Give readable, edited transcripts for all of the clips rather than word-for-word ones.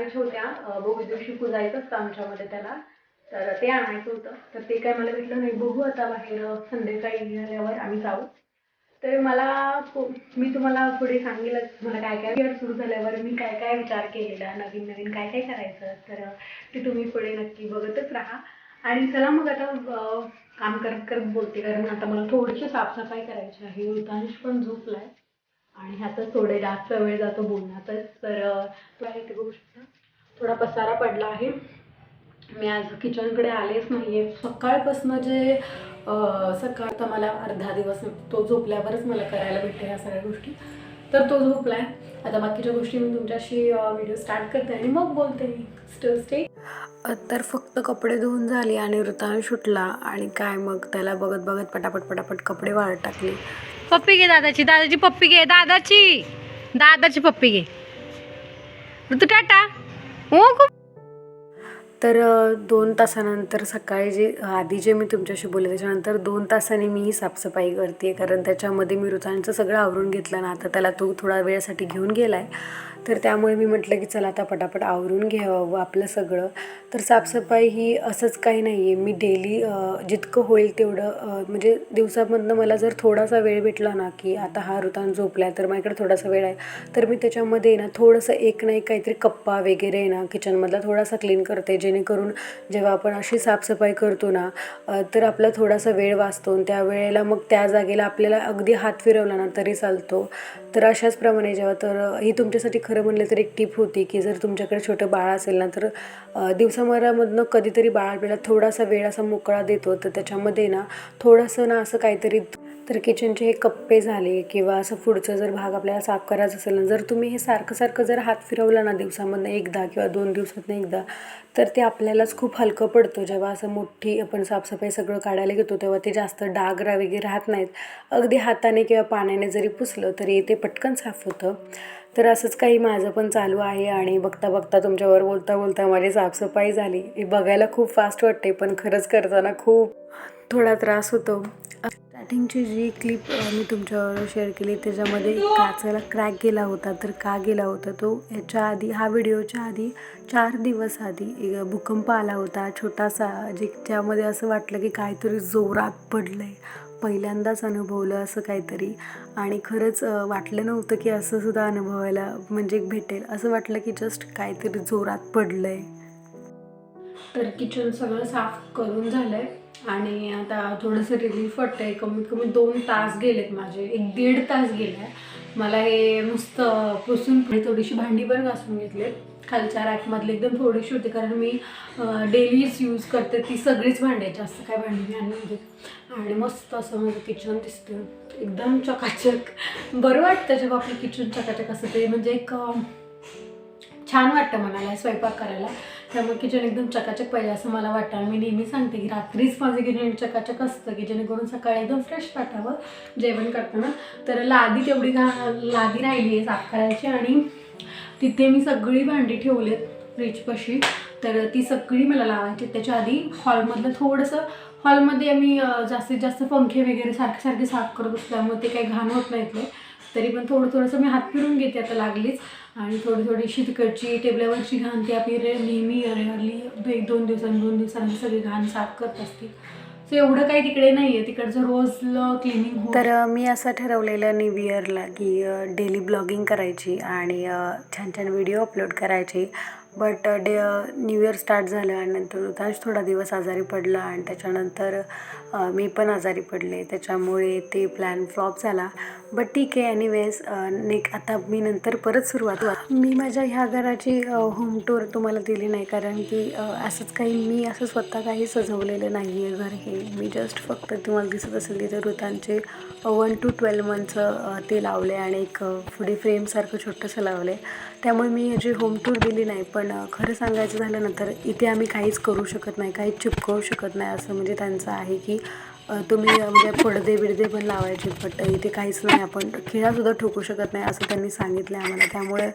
आणायच्या होत्या, बहु दिवशी पुजायचं असतं आमच्यामध्ये त्याला, तर ते आणायचं होतं. तर ते काय मला भेटलं नाही. बघू आता बाहेर संध्याकाळी झाल्यावर आम्ही जाऊ. तर मी तुम्हाला पुढे सांगेलच मला काय काय इयर सुरू झाल्यावर मी काय काय विचार केलेला, नवीन नवीन काय काय करायचं, तर ते तुम्ही पुढे नक्की बघतच राहा. आणि चला मग आता काम करत करत बोलते, कारण आता मला थोडीशी साफसफाई करायची आहे. ऋतांश पण झोपलाय आणि ह्यातच थोडे जास्त वेळ जातो बोलण्यातच. तर ते बघू शकता थोडा पसारा पडला आहे. मी आज किचनकडे आलेच नाही आहे सकाळपासून. जे सकाळ तर मला अर्धा दिवस तो झोपल्यावरच मला करायला भेटते ह्या सगळ्या गोष्टी. तर तो झोपलाय. आता बाकीच्या गोष्टी मी तुमच्याशी व्हिडिओ स्टार्ट करते आणि मग बोलते मी. Still stay. तर फक्त कपडे धुवून झाली आणि ऋतांश सुटला आणि काय मग त्याला बघत बघत पटापट पटापट कपडे वाळत टाकले. पप्पी घे दादाची पप्पी घे, दादाची पप्पी घे. ऋतू टाटा. हो खूप. तर 2 तासानंतर सकाळी जे मी तुमच्याशी बोलले त्याच्यानंतर 2 तासांनी मी ही साफसफाई करते, कारण त्याच्यामध्ये मी ऋतांचं सगळं आवरून घेतलं ना. आता त्याला तो थोडा वेळासाठी घेऊन गेला आहे, तर त्यामुळे मी म्हटलं की चला आता पटापट आवरून घ्यावं आपलं सगळं. तर साफसफाई ही असंच काही नाही आहे. मी डेली जितकं होईल तेवढं म्हणजे दिवसामधनं मला जर थोडासा वेळ भेटला ना, की आता हा ऋतांश झोपला आहे तर माझ्याकडे थोडासा वेळ आहे, तर मी त्याच्यामध्ये ना थोडंसं एक ना एक काहीतरी कप्पा वगैरे ना किचनमधला थोडासा क्लीन करते, जेणेकरून जेव्हा आपण अशी साफसफाई करतो ना तर आपला थोडासा वेळ वाचतो. त्या वेळेला मग त्या जागेला आपल्याला अगदी हात फिरवला ना तरी चालतो. तर अशाच प्रमाणे जेव्हा तर ही तुमच्यासाठी खरं म्हणलं तर एक टिप होती, की जर तुमच्याकडे छोटं बाळ असेल ना तर दिवसाभरामधनं कधीतरी बाळ आपल्याला थोडासा वेळ असा मोकळा देतो. तर त्याच्यामध्ये ना थोडंसं ना असं काहीतरी, तर किचनचे हे कप्पे झाले किंवा असं पुढचं जर भाग आपल्याला साफ करायचं असेल ना, जर तुम्ही हे सारखं सारखं जर हात फिरवला ना दिवसामधनं एकदा किंवा 2 दिवसातनं एकदा, तर ते आपल्यालाच खूप हलकं पडतं. जेव्हा असं मोठी आपण साफसफाई सगळं काढायला घेतो तेव्हा ते जास्त डाग वगैरे राहत नाहीत. अगदी हाताने किंवा पाण्याने जरी पुसलं तरी ते पटकन साफ होतं. तर असंच काही माझं पण चालू आहे आणि बघता बघता तुमच्यावर बोलता बोलता माझी साफसफाई झाली. हे बघायला खूप फास्ट वाटते, पण खरंच करताना खूप थोडा त्रास होतो. स्टार्टिंगची जी क्लिप मी तुमच्यावर शेअर केली त्याच्यामध्ये काचेला क्रॅक गेला होता. तर का गेला होता तो, याच्या आधी हा व्हिडिओच्या आधी 4 दिवस आधी भूकंप आला होता छोटासा, ज्यामध्ये असं वाटलं की काहीतरी जोरात पडलं आहे. पहिल्यांदाच अनुभवलं असं काहीतरी, आणि खरंच वाटलं नव्हतं की असं सुद्धा अनुभवायला म्हणजे भेटेल. असं वाटलं की जस्ट काहीतरी जोरात पडलं आहे. तर किचन सगळं साफ करून झालं आहे आणि आता थोडंसं रिलीफ वाटतं आहे. कमीत कमी 2 तास गेलेत माझे, 1-1.5 तास गेला आहे मला हे नुसतं पुसून. थोडीशी भांडी पण घासून घेतली खालच्या रॅकमधली, एकदम थोडीशी होती कारण मी डेलीच यूज करते ती सगळीच भांडी, जास्त काय भांडी मी आणली होती. आणि मस्त असं माझं किचन दिसतं एकदम चकाचक. बरं वाटतं जेव्हा आपलं किचन चकाचक असतं, ते म्हणजे एक छान वाटतं मनाला स्वयंपाक करायला. त्यामुळे किचन एकदम चकाचक पाहिजे असं मला वाटतं. आणि मी नेहमी सांगते की रात्रीच माझं किचन चकाचक असतं की जेणेकरून सकाळी एकदम फ्रेश वाटावं जेवण करताना. तर लादी तेवढी लादी राहिली आहे साफ करायची आणि तिथे मी सगळी भांडी ठेवलेत फ्रीजपाशी. तर ती सगळी मला लावायची. त्याच्या आधी हॉलमधलं थोडंसं, हॉलमध्ये आम्ही जास्तीत जास्त पंखे वगैरे सारखे साफ करत असल्यामुळे ते काही घाण होत नाहीत. तरी पण थोडंसं मी हात फिरून घेते आता लागलीच. आणि थोडीशी तिकडची टेबलावरची घाण ती आपली नेहमी रेअरली 1-2 दिवसांनी सगळी घाण साफ करत असते. सो एवढं काही तिकडे नाही आहे, तिकडचं रोज क्लिनिंग होतं. तर मी असं ठरवलेलं न्यू इयरला की डेली ब्लॉगिंग करायची आणि छान छान व्हिडिओ अपलोड करायचे. बट न्यू इयर स्टार्ट झालं आणि नंतर ऋतांश थोडा दिवस आजारी पडला आणि त्याच्यानंतर मी पण आजारी पडले, त्याच्यामुळे ते प्लॅन फ्लॉप झाला. बट ठीक आहे, एनिवेज आता मी नंतर परत सुरुवात. मी माझ्या ह्या घराची होम टूर तुम्हाला दिली नाही, कारण की मी असं स्वतः काही सजवलेलं नाही आहे घर हे. मी जस्ट फक्त तुम्हाला दिसत असेल तिथे ऋतांचे 1 to 12 मंथचं ते लावले आणि एक पुढे फ्रेमसारखं छोटंसं लावलं आहे. त्यामुळे मी याची होम टूर दिली नाही. पण खरं सांगायचं झालं ना तर इथे आम्ही काहीच करू शकत नाही, काहीच चिपकवू शकत नाही. असं म्हणजे त्यांचं आहे की तुम्ही म्हणजे पडदे बिडदे पण लावायचे, बट इथे काहीच नाही, आपण खिळासुद्धा ठोकू शकत नाही असं त्यांनी सांगितलं आहे आम्हाला. त्यामुळे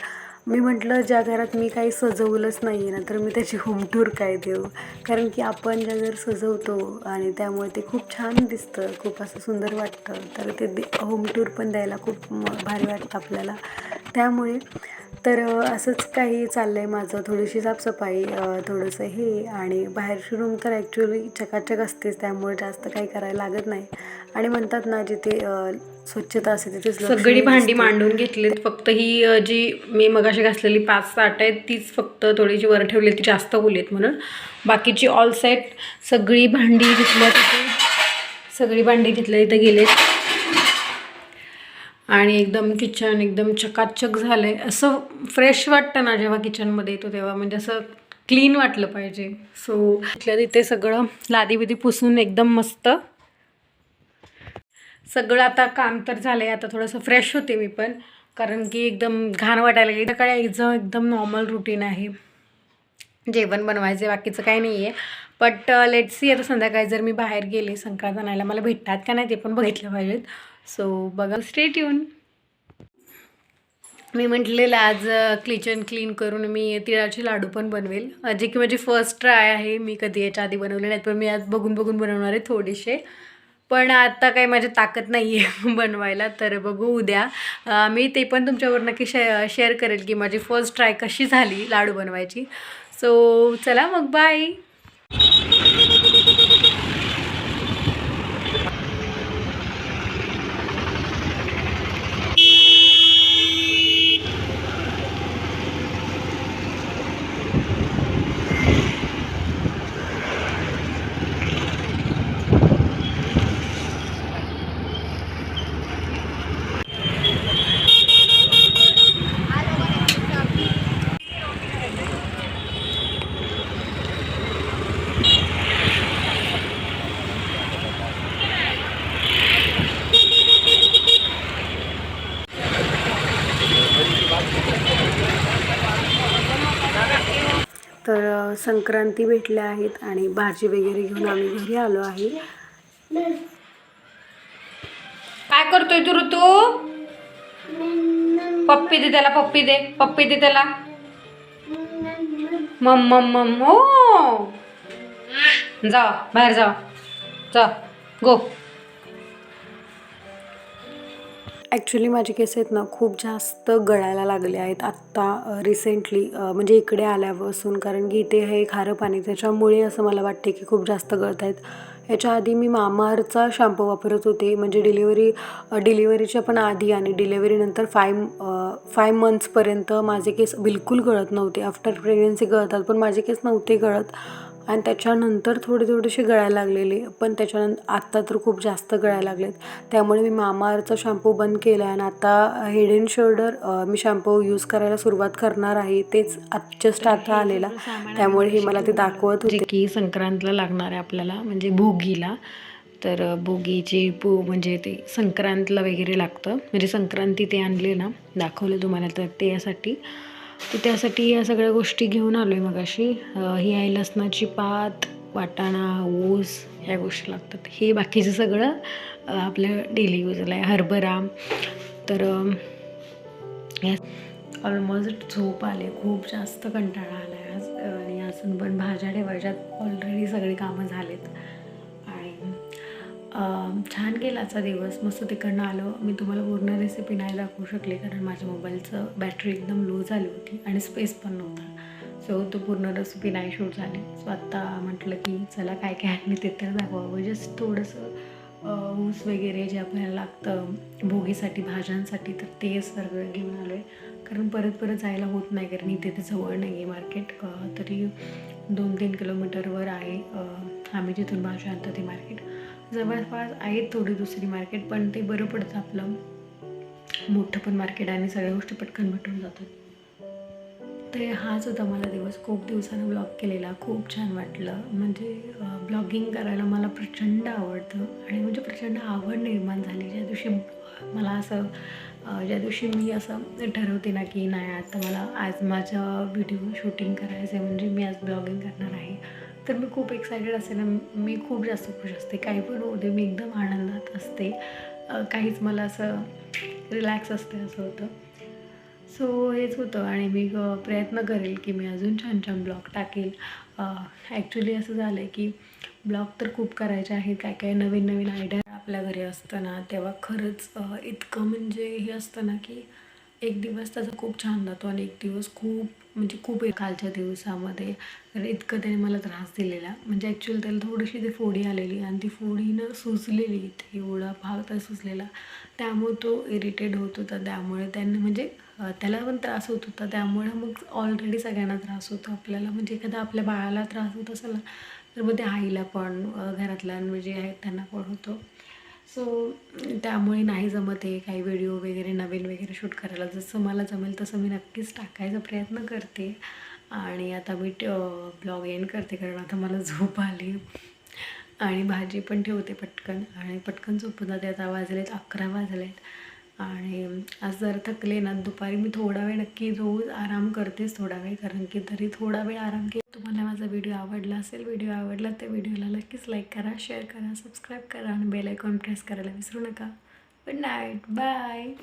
मी म्हटलं ज्या घरात मी काही सजवलंच नाही आहे ना तर मी त्याची होम टूर काय देऊ, कारण की आपण ज्या घर सजवतो आणि त्यामुळे ते खूप छान दिसतं, खूप असं सुंदर वाटतं. तर ते होम टूर पण द्यायला खूप भारी वाटतं आपल्याला. त्यामुळे तर असंच काही चाललं आहे माझं, थोडीशी साफसफाई, थोडंसं हे, आणि बाहेरची रूम तर ॲक्च्युली चकाचक असतेच, त्यामुळे जास्त काही करायला लागत नाही. आणि म्हणतात ना, जिथे स्वच्छता असते तिथेच लक्ष्मी सगळी भांडी दिसते. मांडून घेतलीत, फक्त ही जी मी मगाशी घासलेली 5 ताट आहेत तीच फक्त थोडीशी वर ठेवली, ती जास्त ओलीत म्हणून. बाकीची ऑल सेट सगळी भांडी तिथल्या तिथे, सगळी भांडी तिथल्या इथं गेलेत आणि एकदम किचन एकदम चकाचक झालं आहे. असं फ्रेश वाटतं ना जेव्हा किचनमध्ये येतो तेव्हा, म्हणजे असं क्लीन वाटलं पाहिजे. सो तिथल्या तिथे सगळं लादी बिदी पुसून एकदम मस्त सगळं आता काम तर झालं आहे. आता थोडंसं फ्रेश होते मी पण, कारण की एकदम घाण वाटायला लागली. सकाळी यायचं एकदम नॉर्मल रुटीन आहे, जेवण बनवायचं, बाकीचं काही नाही आहे. बट लेट्स सी, आता संध्याकाळी जर मी बाहेर गेले संक्रांत आणायला, मला भेटतात का नाही ते पण बघितलं पाहिजेत. सो बघा, स्टे ट्यून. मी म्हटलेलं आज किचन क्लीन करून मी तिळाचे लाडू पण बनवेल, जे की माझी फर्स्ट ट्राय आहे. मी कधी याच्या आधी बनवले नाहीत, पण मी आज बघून बघून बनवणार आहे थोडेसे. पण आता काही माझी ताकद नाही आहे बनवायला, तर बघू उद्या मी ते पण तुमच्यावर नक्की शेअर करेल की माझी फर्स्ट ट्राय कशी झाली लाडू बनवायची. सो चला मग, बाय. तर संक्रांती भेटल्या आहेत आणि भाजी वगैरे घेऊन आम्ही घरी आलो आहे. काय करतोय तू ऋतू? पप्पी दे त्याला, पप्पी दे, पप्पी दे त्याला. मम मम मम. ओ जा बाहेर, जा जा, गो. ॲक्च्युली माझे केस आहेत ना खूप जास्त गळायला लागले आहेत आत्ता रिसेंटली, म्हणजे इकडे आल्यापासून, कारण की इथे हे खारं पाणी, त्याच्यामुळे असं मला वाटते की खूप जास्त गळत आहेत. याच्या आधी मी मामाअर्थचा शॅम्पू वापरत होते, म्हणजे डिलिव्हरीच्या पण आधी आणि डिलिव्हरीनंतर 5 मंथ्सपर्यंत माझे केस बिलकुल गळत नव्हते. आफ्टर प्रेग्नन्सी गळतात, पण माझे केस नव्हते गळत. आणि त्याच्यानंतर थोडेसे गळायला लागलेले, पण त्याच्यानंतर आत्ता तर खूप जास्त गळायला लागलेत. त्यामुळे मी मामाअर्थचा शॅम्पू बंद केला आहे आणि आता head and shoulder me shampoo use करायला सुरुवात करणार आहे. तेच जस्ट आता आलेला, त्यामुळे हे मला ते दाखवत होते. जे की संक्रांतला लागणार आहे आपल्याला, म्हणजे भोगीला. तर भोगीची म्हणजे ते संक्रांतला वगैरे लागतं, म्हणजे संक्रांती ते आणले ना, दाखवलं तुम्हाला, तर ते यासाठी. तर त्यासाठी या सगळ्या गोष्टी घेऊन आलो आहे मगाशी. ही आहे लसणाची पात, वाटाणा, ऊस, ह्या गोष्टी लागतात. हे बाकीचं सगळं आपल्या डेली यूजला आहे. हरभरा. तर ऑलमोस्ट झोप आले, खूप जास्त कंटाळा आला आहे आज. आणि अजून पण भाज्या ठेवायच्यात, ऑलरेडी सगळी कामं झालेत. आणि छान गेला आजचा दिवस, मस्त तिकडनं आलो. मी तुम्हाला पूर्ण रेसिपी नाही दाखवू शकले, कारण माझ्या मोबाईलचं बॅटरी एकदम लो झाली होती आणि स्पेस पण नव्हता. सो तो पूर्ण रेसिपी नाही शूट झाली. सो आत्ता म्हटलं की चला काय काय आहे ते तर दाखवावं. जस्ट थोडंसं ऊस वगैरे जे आपल्याला लागतं भोगीसाठी, भाज्यांसाठी, तर ते सगळं घेऊन आलो आहे. कारण परत जायला होत नाही, कारण इथे ते जवळ नाही आहे मार्केट. तरी 2-3 किलोमीटरवर आहे आम्ही जिथून भाज्या आणतो ते मार्केट. जवळपास आहेत थोडी दुसरी मार्केट, पण ते बरं पडतं आपलं, मोठं पण मार्केट आणि सगळ्या गोष्टी पटकन भेटून जातात. तर हाच होता मला दिवस. खूप दिवसानं ब्लॉग केलेला, खूप छान वाटलं. म्हणजे ब्लॉगिंग करायला मला प्रचंड आवडतं आणि म्हणजे प्रचंड आवड निर्माण झाली ज्या दिवशी मला असं, ज्या दिवशी मी असं ठरवते ना की नाही, आता मला आज माझं व्हिडिओ शूटिंग करायचं आहे, म्हणजे मी आज ब्लॉगिंग करणार आहे, तर मी खूप एक्सायटेड असते ना, मी खूप जास्त खुश असते. काही पण होऊ दे, मी एकदम आनंदात असते. काहीच मला असं रिलॅक्स असते, असं होतं. सो हेच होतं. आणि मी प्रयत्न करेल की मी अजून छान छान ब्लॉग टाकेल. ॲक्च्युली असं झालं आहे की ब्लॉग तर खूप करायचे आहेत, काय काय नवीन आयडिया आपल्या घरी असतं ना, तेव्हा खरंच इतकं म्हणजे हे असतं ना की एक दिवस त्याचा खूप छान जातो आणि एक दिवस खूप कालच्या दिवसामध्ये तर इतकं त्याने मला त्रास दिलेला. म्हणजे ॲक्च्युअली त्याला थोडीशी ती फोडी आलेली आणि ती फोडीनं सुजलेली इथे एवढा भाग तर सुजलेला. त्यामुळे तो इरिटेट होत होता. त्यामुळे त्याने म्हणजे त्याला पण त्रास होत होता. त्यामुळे मग ऑलरेडी सगळ्यांना त्रास होतो आपल्याला. म्हणजे एखादा आपल्या बाळाला त्रास होत असेल ना, तर मग ते आईला पण घरातल्या जे आहेत त्यांना पण होतो. सो त्यामुळे नाही जमत आहे काही व्हिडिओ वगैरे नवीन वगैरे शूट करायला. जसं मला जमेल तसं मी नक्कीच टाकायचा प्रयत्न करते. आणि आता मी ब्लॉग एंड करते कारण आता मला झोप आली आणि भाजी पण ठेवते पटकन आणि पटकन झोपून जाते. आता वाजलेत 11 वाजलेत आणि आज जर थकले ना दुपारी मी थोडा वेळ नक्की रोज आराम करतेच थोडा वेळ, कारण की तरी थोडा वेळ आराम केला. तुम्हाला माझा व्हिडिओ आवडला असेल, व्हिडिओ आवडला तर व्हिडिओला नक्कीच लाईक करा, शेअर करा, सबस्क्राईब करा आणि बेल आयकॉन प्रेस करायला विसरू नका. Good night, bye.